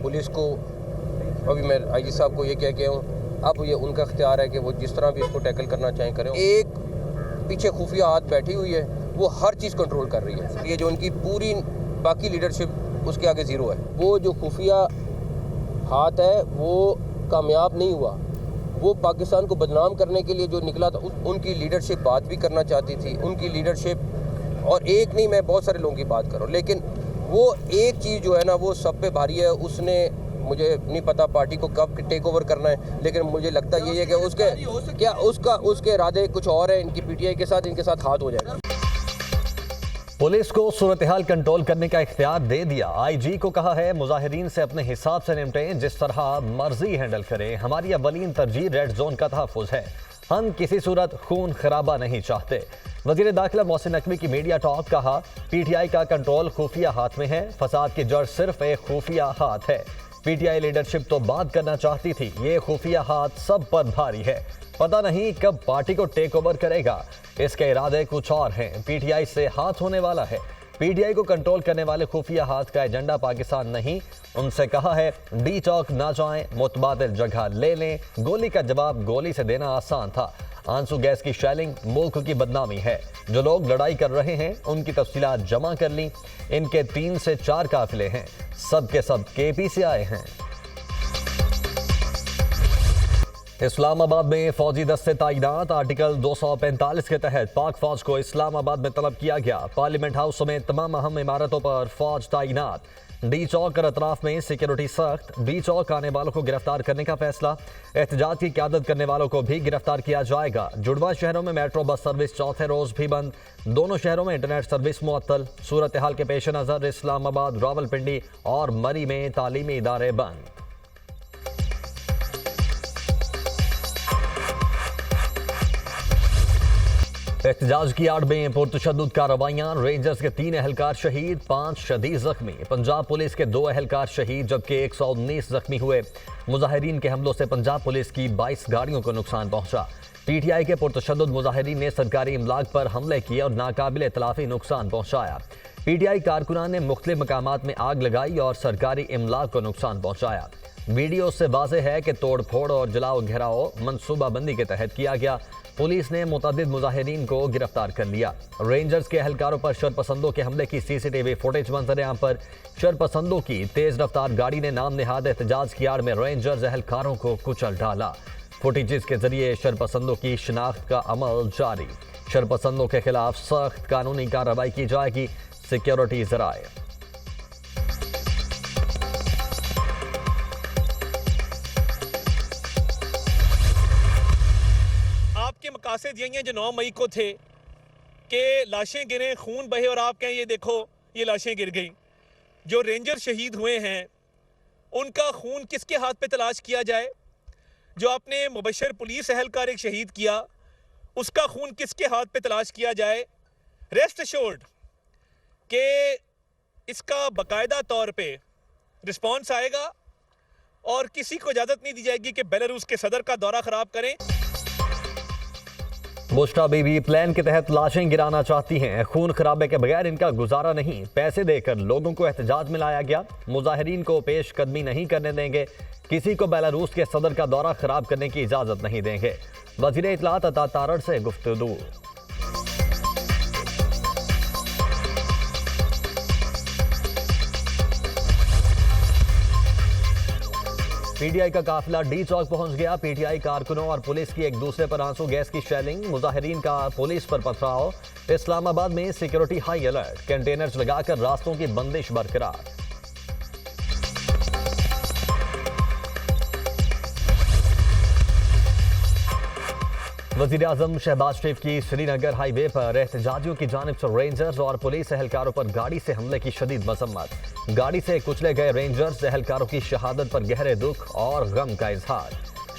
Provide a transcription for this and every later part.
Police को, अभी मैं आईजी साहब को ये कह के हूँ, अब ये उनका इख्तियार है कि वो जिस तरह भी इसको टैकल करना चाहें करें। एक पीछे खुफिया हाथ बैठी हुई है, वो हर चीज़ कंट्रोल कर रही है। ये जो उनकी पूरी बाकी लीडरशिप उसके आगे ज़ीरो है। वो जो खुफिया हाथ है वो कामयाब नहीं हुआ। वो पाकिस्तान को बदनाम करने के लिए जो निकला था, उनकी लीडरशिप बात भी करना चाहती थी। उनकी लीडरशिप, और एक नहीं, मैं बहुत सारे लोगों की बात कर रहा हूँ, लेकिन वो एक चीज़ जो है ना वो सब पे भारी है। उसने, मुझे नहीं पता पार्टी को कब टेक ओवर करना है, लेकिन मुझे लगता यही है कि उसके इरादे कुछ और है। इनकी पीटीआई के साथ, इनके साथ हाथ हो जाएगा। पुलिस को सूरत हाल कंट्रोल करने का इख्तियार दे दिया। आईजी को कहा है मुजाहिरीन से अपने हिसाब से निपटें, जिस तरह मर्जी हैंडल करें। हमारी अवलीन तरजीह रेड जोन का तहफ़्फ़ुज़ है, हम किसी सूरत खून खराबा नहीं चाहते। वज़ीर दाखिला मोहसिन नकवी की मीडिया टॉक, कहा पीटीआई का कंट्रोल खुफिया हाथ में है, फसाद की जड़ सिर्फ एक खुफिया हाथ है। पीटीआई लीडरशिप तो बात करना चाहती थी, ये खुफिया हाथ सब पर भारी है। पता नहीं कब पार्टी को टेक ओवर करेगा, इसके इरादे कुछ और हैं। पीटीआई से हाथ होने वाला है। पीटीआई को कंट्रोल करने वाले खुफिया हाथ का एजेंडा पाकिस्तान नहीं। उनसे कहा है डी चौक ना जाएं, मुतबादिल जगह ले लें। गोली का जवाब गोली से देना आसान था। आंसू गैस की शेलिंग मुल्क की बदनामी है। जो लोग लड़ाई कर रहे हैं उनकी तफसीलात जमा कर ली। इनके 3 से 4 काफिले हैं, सब के सब केपी से आए हैं। इस्लामाबाद में फौजी दस्ते तैनात। आर्टिकल 245 के तहत पाक फौज को इस्लामाबाद में तलब किया गया। पार्लियामेंट हाउस समेत तमाम अहम इमारतों पर फौज तैनात। डी चौक और अतराफ में सिक्योरिटी सख्त। डी चौक आने वालों को गिरफ्तार करने का फैसला। एहतजाज की क़यादत करने वालों को भी गिरफ्तार किया जाएगा। जुड़वा शहरों में मेट्रो बस सर्विस चौथे रोज भी बंद। दोनों शहरों में इंटरनेट सर्विस मुअत्तल। सूरत हाल के पेश नज़र इस्लामाबाद, रावलपिंडी और मरी में तालीमी इदारे बंद। एहतजाज की आड़ में पुरतशद्दुद कार्रवाइयां। रेंजर्स के 3 एहलकार शहीद, 5 शदीद जख्मी। पंजाब पुलिस के 2 एहलकार शहीद जबकि 119 जख्मी हुए। मुजाहिरीन के हमलों से पंजाब पुलिस की 22 गाड़ियों को नुकसान पहुंचा। पीटीआई के पुरतशद्दुद मुजाहिरीन ने सरकारी इमलाक पर हमले किए और नाकाबिल इतलाफी नुकसान पहुंचाया। पीटीआई कारकुनान ने मुख्तलिफ मकामात में आग लगाई और सरकारी इमलाक को नुकसान पहुंचाया। वीडियो से वाज़ेह है कि तोड़ फोड़ और जलाओ घेराव मनसूबाबंदी के तहत किया गया। पुलिस ने मुतअद्दिद मुजाहिरीन को गिरफ्तार कर लिया। रेंजर्स के एहलकारों पर शरपसंदों के हमले की सीसीटीवी फुटेज मंजर-ए-आम पर। शरपसंदों की तेज रफ्तार गाड़ी ने नाम निहाद एहतजाज की आड़ में रेंजर्स एहलकारों को कुचल डाला। फुटेजेस के जरिए शरपसंदों की शिनाख्त का अमल जारी। शरपसंदों के खिलाफ सख्त कानूनी कार्रवाई की जाएगी। सिक्योरिटी जराए। आपके मकासद यही हैं जो 9 मई को थे कि लाशें गिरें, खून बहे और आप कहें ये देखो ये लाशें गिर गई। जो रेंजर शहीद हुए हैं उनका खून किसके हाथ पे तलाश किया जाए? जो आपने मुबशर पुलिस एहलकार एक शहीद किया उसका खून किसके हाथ पे तलाश किया जाए? रेस्ट अश्योर्ड कि इसका बाकायदा तौर पे रिस्पॉन्स आएगा और किसी को इजाज़त नहीं दी जाएगी कि बेलारूस के सदर का दौरा ख़राब करें। बुश्रा बीबी प्लान के तहत लाशें गिराना चाहती हैं। खून खराबे के बगैर इनका गुजारा नहीं। पैसे देकर लोगों को एहतजाज में लाया गया। मुजाहिरीन को पेश कदमी नहीं करने देंगे। किसी को बेलारूस के सदर का दौरा खराब करने की इजाजत नहीं देंगे। वज़ीर इत्तलात अता तारड़ से गुफ्तगू। पीटीआई का काफिला डी चौक पहुंच गया। पीटीआई कारकुनों और पुलिस की एक दूसरे पर आंसू गैस की शेलिंग। मुजाहिरीन का पुलिस पर पथराव। इस्लामाबाद में सिक्योरिटी हाई अलर्ट। कंटेनर्स लगाकर रास्तों की बंदिश बरकरार। वज़ीर आज़म शहबाज शरीफ की श्रीनगर हाईवे पर एहतजाजियों की जानिब से रेंजर्स और पुलिस एहलकारों पर गाड़ी से हमले की शदीद मजम्मत। गाड़ी से कुचले गए रेंजर्स एहलकारों की शहादत पर गहरे दुख और गम का इजहार।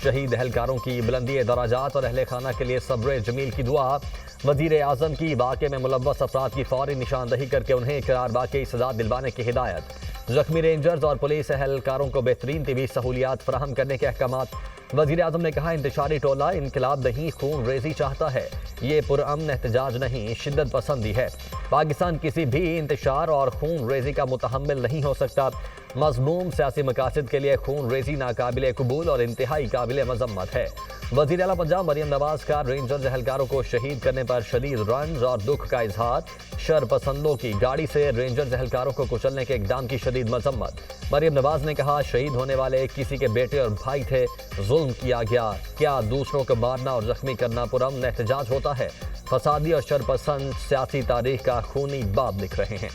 शहीद एहलकारों की बुलंदी दराजात और अहले खाना के लिए सब्र जमील की दुआ। वज़ीर आज़म की वाक़े में मुलव्वस अफराद की फौरी निशानदही करके उन्हें इकरार वाक़ई सजा दिलवाने की हिदायत। जख्मी रेंजर्स और पुलिस एहलकारों को बेहतरीन तिबी सहूलियात फराहम करने के अहकामात। वजीर आजम ने कहा, इंतशारी टोला इनकलाब नहीं, खून रेजी चाहता है। ये पुरअमन एहतजाज नहीं, शिद्दत पसंदी है। पाकिस्तान किसी भी इंतशार और खून रेजी का मुतहम्मिल नहीं हो सकता। मज़मूम सियासी मकासद के लिए खून रेजी नाकाबिले कबूल और इंतहाई काबिले मजम्मत है। वज़ीर आला पंजाब मरियम नवाज का रेंजर्स एहलकारों को शहीद करने पर शदीद रंज और दुख का इजहार। शरपसंदों की गाड़ी से रेंजर्स एहलकारों को कुचलने के इकदाम की शदीद मजम्मत। मरियम नवाज ने कहा, शहीद होने वाले किसी के बेटे और भाई थे, जुल्म किया गया। क्या दूसरों को मारना और जख्मी करना पुरअमन एहतजाज होता है? फसादी और शरपसंद सियासी तारीख का खूनी बाब लिख रहे हैं।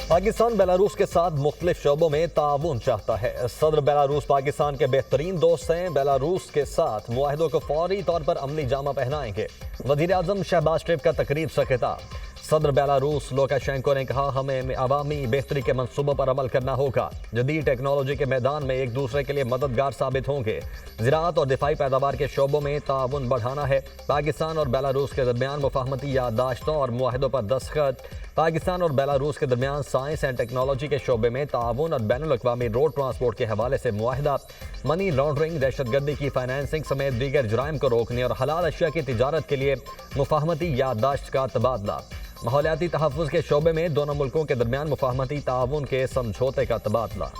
पाकिस्तान बेलारूस के साथ मुख्तलिफ शोबों में ताउन चाहता है। सदर बेलारूस पाकिस्तान के बेहतरीन दोस्त हैं। बेलारूस के साथ मुआहदों को फौरी तौर पर अमली जामा पहनाएंगे। वज़ीर आज़म शहबाज शरीफ का तकरीब से खिताब। सदर बेलारूस लुकाशेंको ने कहा, हमें अवामी बेहतरी के मंसूबों पर अमल करना होगा। जदीद टेक्नोलॉजी के मैदान में एक दूसरे के लिए मददगार साबित होंगे। ज़राअत और दिफाई पैदावार के शोबों में ताउन बढ़ाना है। पाकिस्तान और बेलारूस के दरमियान मुफाहमती याददाश्तों और मुआहदों पर दस्तखत। पाकिस्तान और बेलारूस के दरमियान साइंस एंड टेक्नोलॉजी के शोबे में ताउन और बैनुल-अक़वामी रोड ट्रांसपोर्ट के हवाले से मुआहदा। मनी लॉन्ड्रिंग, दहशतगर्दी की फाइनेंसिंग समेत दीगर जुराइम को रोकने और हलाल अशिया की तिजारत के लिए मुफाहमती याददाश्त का तबादला। माहौलियाती तहफ़्फ़ुज़ के शोबे में दोनों मुल्कों के दरमियान मुफाहमती ताउन के समझौते का तबादला।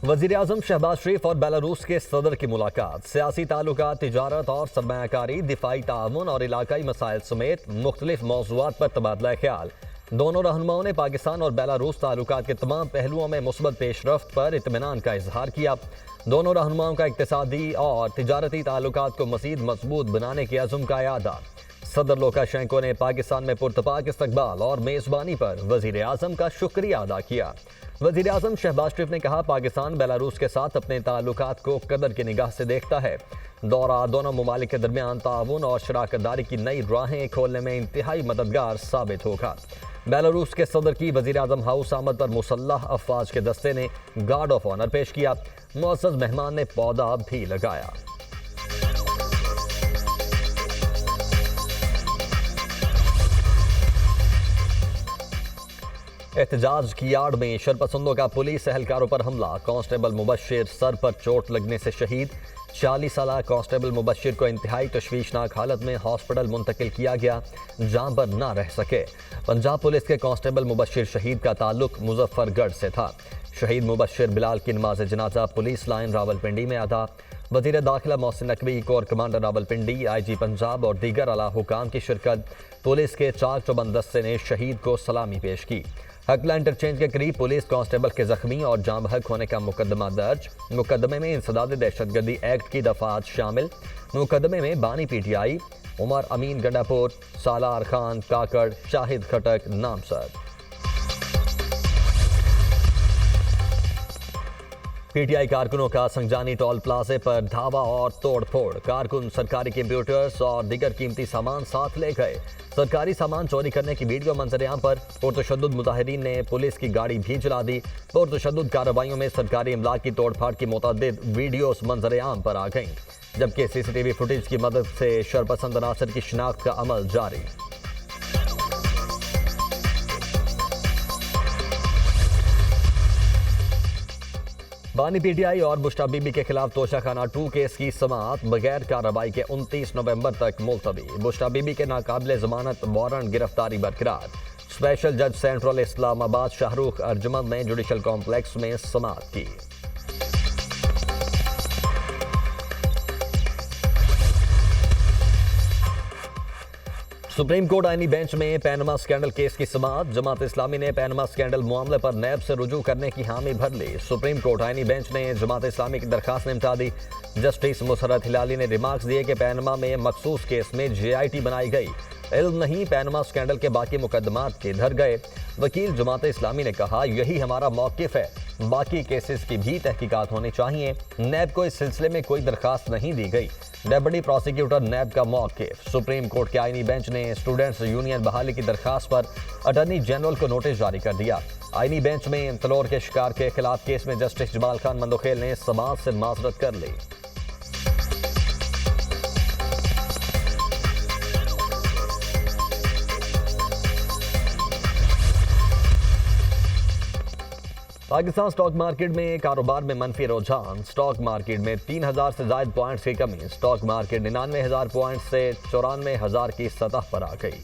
वज़ीर आज़म शहबाज शरीफ और बेलारूस के सदर की मुलाकात। सियासी ताल्लुकात, तिजारत और सरमायाकारी, दिफाई ताउन और इलाकाई मसाइल समेत मुख्तलिफ मौज़ूआत पर तबादला ख्याल। दोनों रहनुमाओं ने पाकिस्तान और बेलारूस ताल्लुकात के तमाम पहलुओं में मुस्बत पेशरफ्त पर इत्मीनान का इजहार किया। दोनों रहनुमाओं का इक़्तिसादी और तिजारती ताल्लुकात को मज़ीद मजबूत बनाने के अज़्म का यादा। सदर लुकाशेंको ने पाकिस्तान में पुरतपाक इस्तकबाल और मेज़बानी पर वज़ीर आज़म का शुक्रिया अदा किया। वज़ीर आज़म शहबाज शरीफ ने कहा, पाकिस्तान बेलारूस के साथ अपने ताल्लुकात को कदर की निगाह से देखता है। दौरा दोनों ममालिक के दरमियान ताउन और शराकतदारी की नई राहें खोलने में इंतहाई मददगार साबित होगा। बेलारूस के सदर की वज़ीर आज़म हाउस आमद पर मुसल्लह अफवाज के दस्ते ने गार्ड ऑफ ऑनर पेश किया। मुअज़्ज़ज़ मेहमान ने पौधा भी लगाया। एहतजाज की आड़ में शरपसंदों का पुलिस एहलकारों पर हमला। कांस्टेबल मुबश्शिर सर पर चोट लगने से शहीद। 40 साला कांस्टेबल मुबश्शिर को इंतहाई तशवीशनाक हालत में हॉस्पिटल मुंतकिल किया गया, जहां पर ना रह सके। पंजाब पुलिस के कांस्टेबल मुबश्शिर शहीद का ताल्लुक मुजफ्फरगढ़ से था। शहीद मुबश्शिर बिलाल की नमाज जनाजा पुलिस लाइन रावलपिंडी में अदा। वज़ीर दाखिला Mohsin Naqvi, core commander Rawalpindi, IG Punjab और दीगर आला हुकाम की शिरकत। पुलिस के चाक चौबंद दस्ते ने शहीद को सलामी पेश की। हकला इंटरचेंज के करीब पुलिस कांस्टेबल के जख्मी और जाँ बहक होने का मुकदमा दर्ज। मुकदमे में इंसदाद दहशतगर्दी एक्ट की दफात शामिल। मुकदमे में बानी PTI, उमर अमीन गंडापुर, सालार खान काकड़, शाहिद खटक नामजद। PTI कारकुनों का संगजानी टोल प्लाजे पर धावा और तोड़ फोड़। कारकुन सरकारी कंप्यूटर्स और दीगर कीमती सामान साथ ले गए। सरकारी सामान चोरी करने की वीडियो मंजरेआम पर पुरतशद्दुद मुजाहिरीन ने पुलिस की गाड़ी भी जला दी। पुरतशद्दुद कार्रवाइयों में सरकारी इमलाक की तोड़फाड़ की मुतअद्दिद वीडियोस मंजरेआम पर आ गईं, जबकि CCTV फुटेज की मदद से शरपसंद अनासर की शिनाख्त का अमल जारी। बानी PTI और बुश्रा बीबी के खिलाफ तोशाखाना 2 केस की समाअत बगैर कार्रवाई के 29 नवंबर तक मुलतवी। बुश्रा बीबी के नाकाबिले जमानत वारंट गिरफ्तारी बरकरार। स्पेशल जज सेंट्रल इस्लामाबाद शाहरुख अर्जमंद ने जुडिशल कॉम्प्लेक्स में समाअत की। सुप्रीम कोर्ट आईनी बेंच में पैनमा स्कैंडल केस की समाअत। जमात इस्लामी ने पैनमा स्कैंडल मामले पर नैब से रुजू करने की हामी भर ली। सुप्रीम कोर्ट आईनी बेंच ने जमात इस्लामी की दरखास्त निपटा दी। जस्टिस मुसरत हिलाली ने रिमार्क्स दिए कि पैनमा में मखसूस केस में JIT बनाई गई। इल्म नहीं, पैनमा स्कैंडल के बाकी मुकदमात किधर गए। वकील जमात इस्लामी ने कहा, यही हमारा मौक़िफ़ है, बाकी केसेस की भी तहकीकात होनी चाहिए। नैब को इस सिलसिले में कोई दरखास्त नहीं दी गई। डेप्यूटी प्रोसिक्यूटर नैब का मौक़िफ़। सुप्रीम कोर्ट के आईनी बेंच ने स्टूडेंट्स यूनियन बहाली की दरखास्त पर अटॉर्नी जनरल को नोटिस जारी कर दिया। आईनी बेंच में तलोर के शिकार के खिलाफ केस में जस्टिस जमाल खान मंदोखेल ने समाज से माजरत कर ली। पाकिस्तान स्टॉक मार्केट में कारोबार में मनफी रुझान। स्टॉक मार्केट में 3000 से ज्यादा पॉइंट्स की कमी। स्टॉक मार्केट 99,000 पॉइंट्स से 94,000 की सतह पर आ गई।